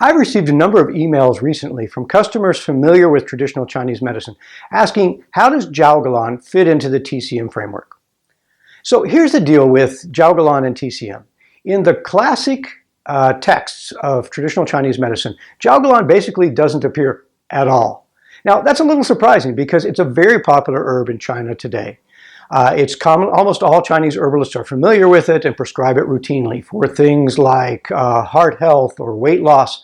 I've received a number of emails recently from customers familiar with traditional Chinese medicine asking, how does Jiaogulan fit into the TCM framework? So here's the deal with Jiaogulan and TCM. In the classic texts of traditional Chinese medicine, Jiaogulan basically doesn't appear at all. Now, that's a little surprising because it's a very popular herb in China today. It's common, almost all Chinese herbalists are familiar with it and prescribe it routinely for things like heart health or weight loss.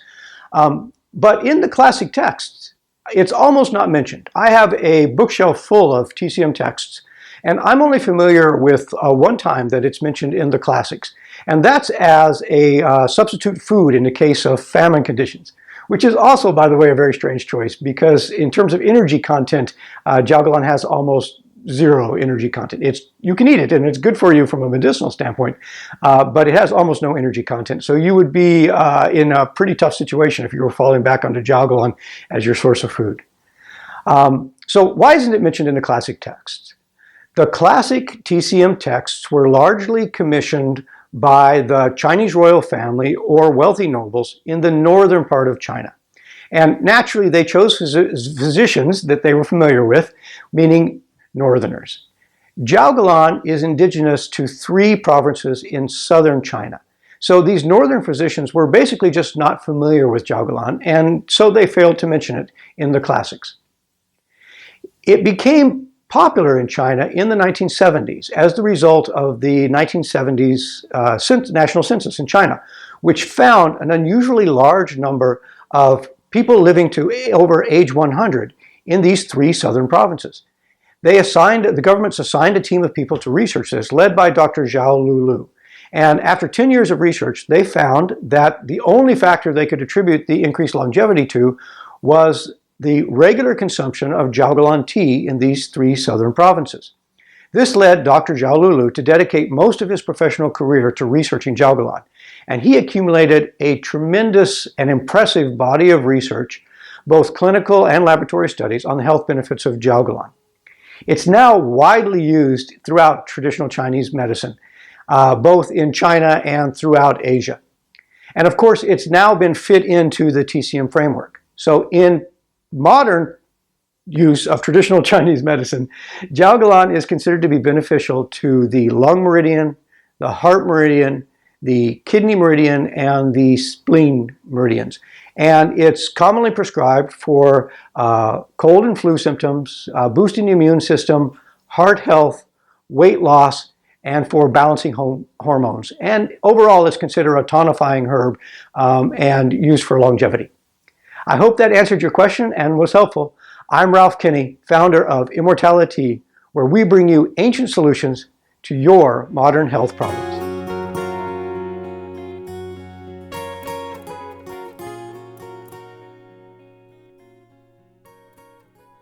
But in the classic texts, it's almost not mentioned. I have a bookshelf full of TCM texts, and I'm only familiar with one time that it's mentioned in the classics, and that's as a substitute food in the case of famine conditions, which is also, by the way, a very strange choice because in terms of energy content, Jiaogulan has almost zero energy content. You can eat it and it's good for you from a medicinal standpoint, but it has almost no energy content. So you would be in a pretty tough situation if you were falling back onto Jiaogulan as your source of food. So why isn't it mentioned in the classic texts? The classic TCM texts were largely commissioned by the Chinese royal family or wealthy nobles in the northern part of China. And naturally, they chose physicians that they were familiar with, meaning northerners. Jiaogulan is indigenous to 3 provinces in southern China. So these northern physicians were basically just not familiar with Jiaogulan, and so they failed to mention it in the classics. It became popular in China in the 1970s as the result of the 1970s national census in China, which found an unusually large number of people living to over age 100 in these 3 southern provinces. The governments assigned a team of people to research this, led by Dr. Jiaogulan. And after 10 years of research, they found that the only factor they could attribute the increased longevity to was the regular consumption of Jiaogulan tea in these 3 southern provinces. This led Dr. Jiaogulan to dedicate most of his professional career to researching Jiaogulan. And he accumulated a tremendous and impressive body of research, both clinical and laboratory studies, on the health benefits of Jiaogulan. It's now widely used throughout traditional Chinese medicine, both in China and throughout Asia. And of course, it's now been fit into the TCM framework. So in modern use of traditional Chinese medicine, Jiaogulan is considered to be beneficial to the lung meridian, the heart meridian, the kidney meridian, and the spleen meridians. And it's commonly prescribed for cold and flu symptoms, boosting the immune system, heart health, weight loss, and for balancing hormones. And overall, it's considered a tonifying herb and used for longevity. I hope that answered your question and was helpful. I'm Ralph Kinney, founder of Immortalitea, where we bring you ancient solutions to your modern health problems.